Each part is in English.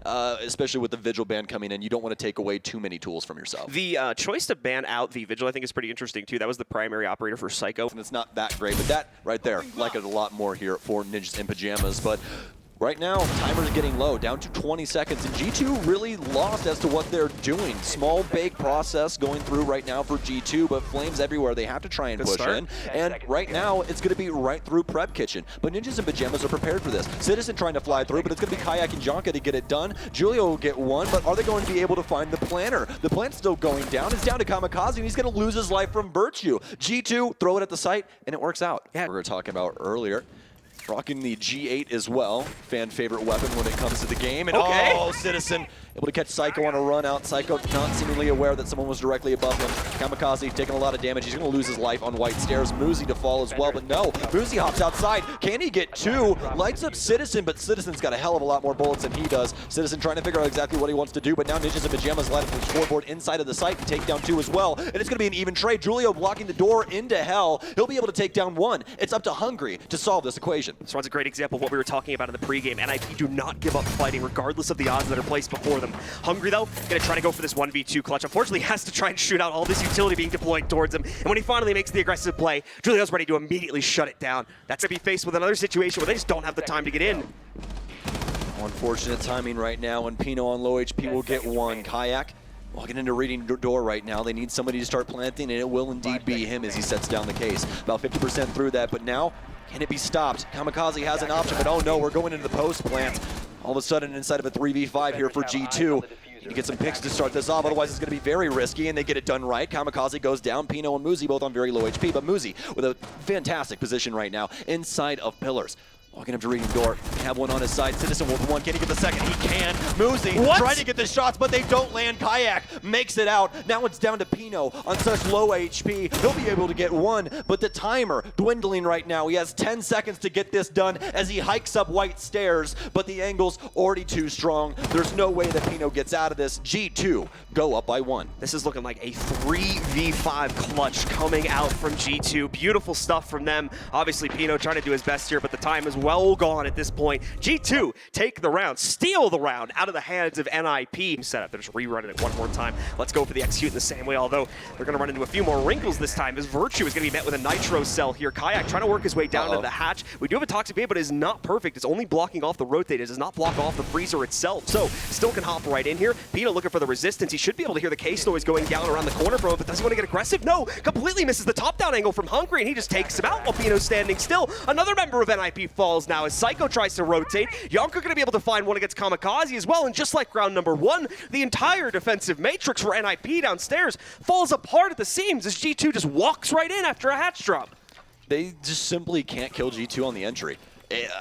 especially with the Vigil ban coming in. You don't want to take away too many tools from yourself. The choice to ban out the Vigil, I think, is pretty interesting, too. That was the primary operator for Psycho. And it's not that great, but that right there, like it a lot more here for Ninjas in Pyjamas. But right now, timer's getting low, down to 20 seconds, and G2 really lost as to what they're doing. Small bake process going through right now for G2, but flames everywhere. They have to try and push in, and right now, it's going to be right through Prep Kitchen. But Ninjas in Pyjamas are prepared for this. Citizen trying to fly through, but it's going to be Kayak and Jonka to get it done. Julio will get one, but are they going to be able to find the planner? The plant's still going down. It's down to Kamikaze, and he's going to lose his life from Virtue. G2, throw it at the site, and it works out. Yeah, we were talking about earlier. Rocking the G8 as well. Fan favorite weapon when it comes to the game. And oh, Citizen able to catch Psycho on a run out. Psycho not seemingly aware that someone was directly above him. Kamikaze taking a lot of damage. He's going to lose his life on white stairs. Muzi to fall as well, but no. Muzi hops outside. Can he get two? Lights up Citizen, but Citizen's got a hell of a lot more bullets than he does. Citizen trying to figure out exactly what he wants to do, but now Ninjas in Pyjamas light up the scoreboard inside of the site and take down two as well. And it's going to be an even trade. Julio blocking the door into hell. He'll be able to take down one. It's up to Hungry to solve this equation. This one's a great example of what we were talking about in the pregame. NIP do not give up fighting regardless of the odds that are placed before them. Hungry, though, going to try to go for this 1v2 clutch. Unfortunately, has to try and shoot out all this utility being deployed towards him. And when he finally makes the aggressive play, Julio's ready to immediately shut it down. That's going to be faced with another situation where they just don't have the time to get in. Unfortunate timing right now, and Pino on low HP will get one. Kayak walking into reading door right now. They need somebody to start planting, and it will indeed be him as he sets down the case. About 50% through that, but now, can it be stopped? Kamikaze has an option, but oh no, we're going into the post plant. All of a sudden, inside of a 3v5 here for G2. You get some picks to start this off, otherwise it's going to be very risky, and they get it done right. Kamikaze goes down, Pino and Muzi both on very low HP, but Muzi with a fantastic position right now inside of pillars. Walking up to reading door, have one on his side. Citizen with one, can he get the second? He can. Muzi trying to get the shots, but they don't land. Kayak makes it out. Now it's down to Pino on such low HP. He'll be able to get one, but the timer dwindling right now. He has 10 seconds to get this done as he hikes up white stairs, but the angle's already too strong. There's no way that Pino gets out of this. G2 go up by one. This is looking like a 3v5 clutch coming out from G2. Beautiful stuff from them. Obviously, Pino trying to do his best here, but the time is well gone at this point. G2 take the round, steal the round out of the hands of NIP. Setup, they're just rerunning it one more time. Let's go for the execute in the same way, although they're going to run into a few more wrinkles this time as Virtue is going to be met with a nitro cell here. Kayak trying to work his way down to the hatch. We do have a toxic bait, but it is not perfect. It's only blocking off the rotate. It does not block off the freezer itself. So still can hop right in here. Pino looking for the resistance. He should be able to hear the case noise going down around the corner from him, but does he want to get aggressive? No, completely misses the top down angle from Hungry, and he just takes him out while Pino's standing still. Another member of NIP falls now as Psycho tries to rotate. Jonka going to be able to find one against Kamikaze as well, and just like round number one, the entire defensive matrix for NIP downstairs falls apart at the seams as G2 just walks right in after a hatch drop. They just simply can't kill G2 on the entry.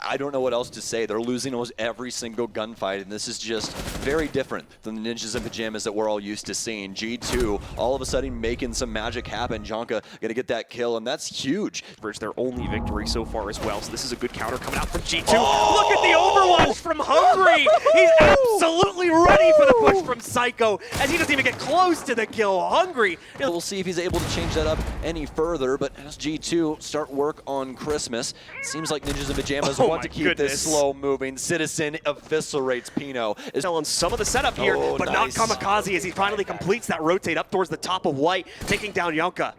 I don't know what else to say. They're losing almost every single gunfight, and this is just very different than the Ninjas in Pyjamas that we're all used to seeing. G2 all of a sudden making some magic happen. Jonka gonna get that kill, and that's huge. It's their only victory so far as well, so this is a good counter coming out from G2. Oh! Look at the overwatch from Hungry! He's absolutely ready for the push from Psycho, as he doesn't even get close to the kill. Hungry. We'll see if he's able to change that up any further, but as G2 start work on Christmas, it seems like Ninjas in Pyjamas want to keep this slow moving. Citizen eviscerates Pino. Is on some of the setup here, but not Kamikaze as he finally completes that rotate up towards the top of white, taking down Jonka.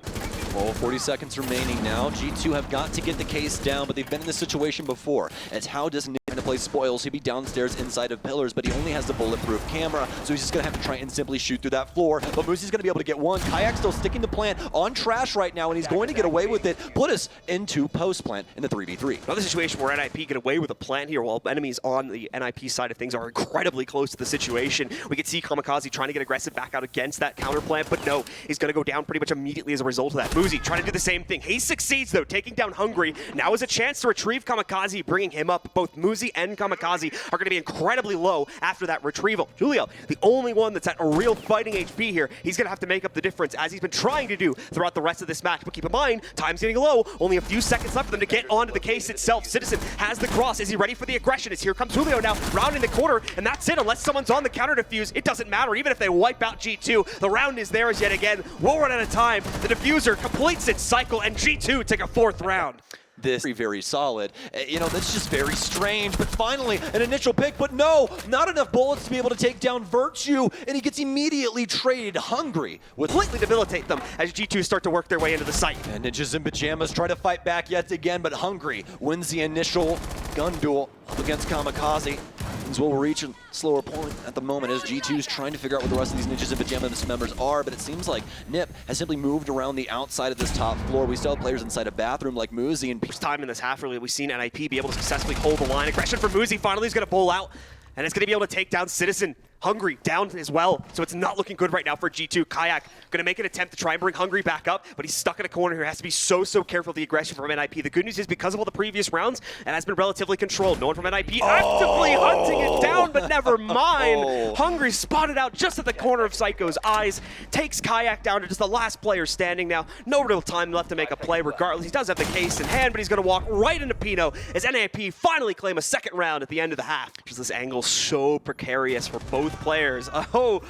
Well, 40 seconds remaining now. G2 have got to get the case down, but they've been in this situation before. It's how does Nick to play spoils? He'd be downstairs inside of pillars, but he only has the bulletproof camera, so he's just going to have to try and simply shoot through that floor. But Muzi's going to be able to get one. Kayak still sticking the plant on trash right now, and he's going to get away with it. Put us into post plant in the 3v3. Another situation where NIP get away with a plant here, while enemies on the NIP side of things are incredibly close to the situation. We could see Kamikaze trying to get aggressive back out against that counter plant, but no, he's going to go down pretty much immediately as a result of that. Muzi trying to do the same thing. He succeeds, though, taking down Hungry. Now is a chance to retrieve Kamikaze, bringing him up. Both Muzi and Kamikaze are going to be incredibly low after that retrieval. Julio, the only one that's at a real fighting HP here, he's going to have to make up the difference, as he's been trying to do throughout the rest of this match. But keep in mind, time's getting low. Only a few seconds left for them to get onto the case itself. Citizen has the cross. Is he ready for the aggression? As here comes Julio now, rounding the corner, and that's it. Unless someone's on the counter defuse, it doesn't matter. Even if they wipe out G2, the round is theirs yet again. We'll run out of time. The diffuser completes it. Cycle and G2 take a fourth round. this very, very solid. You know, that's just very strange, but finally an initial pick, but no, not enough bullets to be able to take down Virtue, and he gets immediately traded Hungry with completely debilitate them as G2 start to work their way into the site. And Ninjas in Pyjamas try to fight back yet again, but Hungry wins the initial gun duel up against Kamikaze. Things will reach a slower point at the moment as G2's trying to figure out what the rest of these Ninjas in Pyjamas members are, but it seems like NIP has simply moved around the outside of this top floor. We still have players inside a bathroom like Muzi and First time in this half, really, we've seen NIP be able to successfully hold the line. Aggression from Muzi finally is going to bowl out, and it's going to be able to take down Citizen. Hungry down as well, so it's not looking good right now for G2. Kayak going to make an attempt to try and bring Hungry back up, but he's stuck in a corner here. Has to be so careful with the aggression from NIP. The good news is because of all the previous rounds, it has been relatively controlled. No one from NIP actively hunting it down, but never mind. Hungry spotted out just at the corner of Psycho's eyes, takes Kayak down to just the last player standing now. No real time left to make a play regardless. He does have the case in hand, but he's going to walk right into Pino as NIP finally claim a second round at the end of the half. Just this angle so precarious for both players.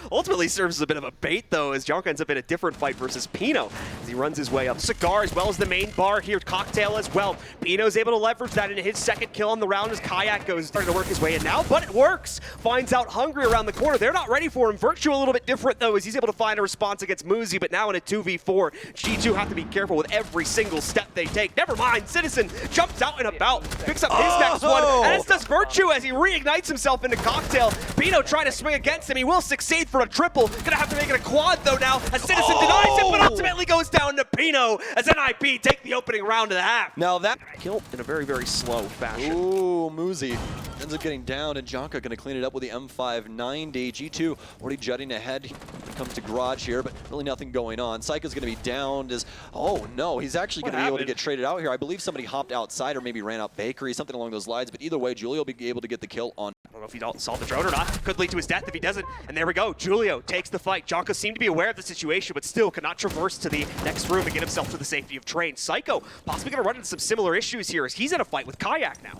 Ultimately serves as a bit of a bait though, as Jonka ends up in a different fight versus Pino as he runs his way up. Cigar as well as the main bar here, Cocktail as well. Pino's able to leverage that into his second kill on the round as Kayak goes starting to work his way in now, but it works. Finds out Hungry around the corner. They're not ready for him. Virtue a little bit different though, as he's able to find a response against Muzi, but now in a 2v4, G2 have to be careful with every single step they take. Never mind, Citizen jumps out and about, picks up his next one, as does Virtue as he reignites himself into Cocktail. Pino trying to swing against him. He will succeed for a triple. Gonna have to make it a quad though now, as Citizen denies him, but ultimately goes down to Pino as NIP take the opening round of the half. now that Kill in a very slow fashion. Ooh, Muzi ends up getting down, and Jonka going to clean it up with the M590. G2 already jutting ahead when it comes to Garage here, but really nothing going on. Psycho's going to be downed as, oh no, he's actually going to be able to get traded out here. I believe somebody hopped outside or maybe ran out Bakery, something along those lines, but either way, Julio will be able to get the kill on. I don't know if he saw the drone or not. Could lead to his death if he doesn't. And there we go. Julio takes the fight. Jonka seemed to be aware of the situation, but still cannot traverse to the next room and get himself to the safety of Train. Psycho possibly going to run into some similar issues here as he's in a fight with Kayak now.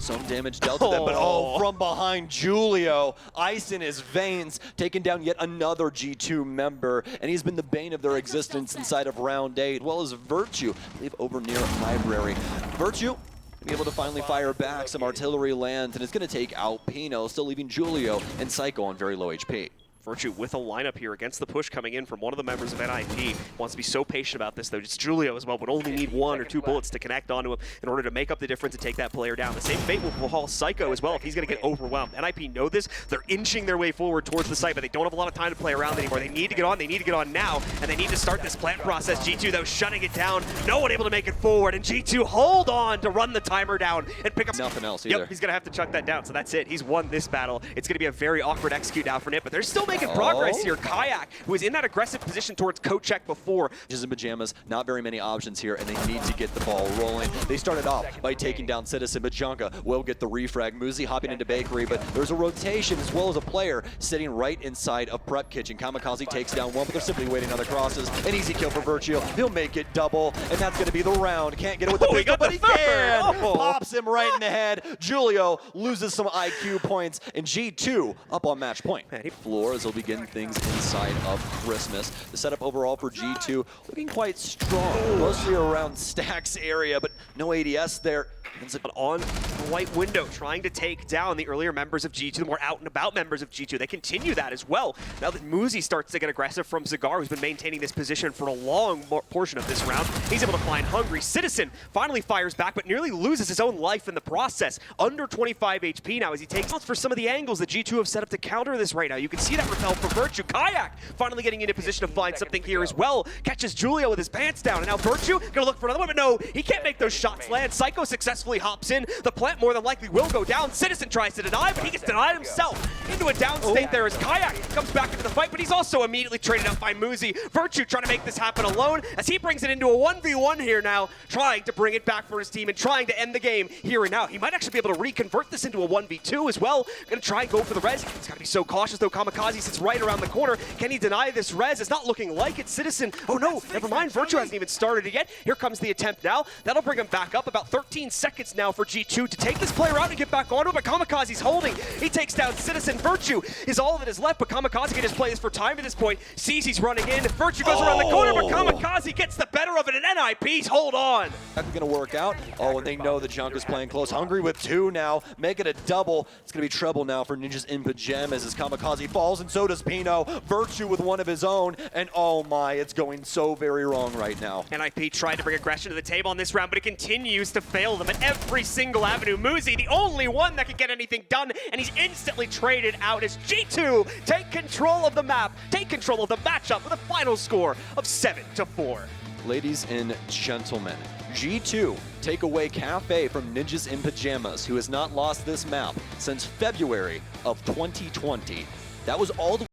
Some damage dealt to them, but from behind Julio, ice in his veins, taking down yet another G2 member, and he's been the bane of their existence inside of round 8, as well as Virtue, I believe over near Library. Virtue be able to finally fire back some artillery lands, and it's going to take out Pino, still leaving Julio and Psycho on very low HP. Virtue with a lineup here against the push coming in from one of the members of NIP. Wants to be so patient about this, though. It's Julio as well, would only need 1 or 2 bullets to connect onto him in order to make up the difference and take that player down. The same fate will befall Psycho as well if he's going to get overwhelmed. NIP know this. They're inching their way forward towards the site, but they don't have a lot of time to play around anymore. They need to get on. They need to get on now, and they need to start this plant process. G2, though, shutting it down. No one able to make it forward, and G2 hold on to run the timer down and pick up nothing else either. Yep, he's going to have to chuck that down, so that's it. He's won this battle. It's going to be a very awkward execute now for NIP, but they're still making progress here. Kayak, who was in that aggressive position towards Kochek before. Ninjas in Pyjamas, not very many options here, and they need to get the ball rolling. They started off by taking down Citizen, but Jonka will get the refrag. Muzi hopping into Bakery, but there's a rotation as well as a player sitting right inside of Prep Kitchen. Kamikaze takes down one, but they're simply waiting on the crosses. An easy kill for Virtue. He'll make it double, and that's going to be the round. Can't get it with the pistol, but he can! Pops him right in the head. Julio loses some IQ points, and G2 up on match point. Floor as they'll begin things inside of Christmas. The setup overall for G2 looking quite strong, mostly around Stacks area, but no ADS there. Ends up on the white window, trying to take down the earlier members of G2, the more out and about members of G2. They continue that as well. Now that Muzi starts to get aggressive from Cigar, who's been maintaining this position for a long portion of this round. He's able to find Hungry. Citizen finally fires back, but nearly loses his own life in the process. Under 25 HP now as he takes out for some of the angles that G2 have set up to counter this right now. You can see that repel for Virtue. Kayak finally getting into position to find something here as well. Catches Julio with his pants down, and now Virtue gonna look for another one, but no, he can't make those shots land. Psycho successfully hops in. The plant more than likely will go down. Citizen tries to deny, but he gets denied himself. Into a down state there as Kayak comes back into the fight, but he's also immediately traded up by Muzi. Virtue trying to make this happen alone as he brings it into a 1v1 here now, trying to bring it back for his team and trying to end the game here and now. He might actually be able to reconvert this into a 1v2 as well. Gonna try and go for the res. He's gotta be so cautious though. Kamikaze sits right around the corner. Can he deny this res? It's not looking like it. Citizen, oh no, never mind. Virtue hasn't even started it yet. Here comes the attempt now. That'll bring him back up about 13 seconds seconds now for G2 to take this player out and get back onto it, but Kamikaze's holding. He takes down Citizen. Virtue is all that is left, but Kamikaze can just play this for time at this point. Sees he's running in. Virtue goes around the corner, but Kamikaze gets the better of it, and NIP's hold on. That's going to work out. Oh, and they know the Junk is playing close. Hungry with 2 now. Make it a double. It's going to be trouble now for Ninjas in Pyjamas as Kamikaze falls, and so does Pino. Virtue with one of his own, and oh my, it's going so very wrong right now. NIP tried to bring aggression to the table on this round, but it continues to fail them at every single avenue. Muzi, the only one that can get anything done, and he's instantly traded out as G2 take control of the map, take control of the matchup with a final score of 7-4. Ladies and gentlemen, G2 take away Cafe from Ninjas in Pyjamas, who has not lost this map since February of 2020. That was all the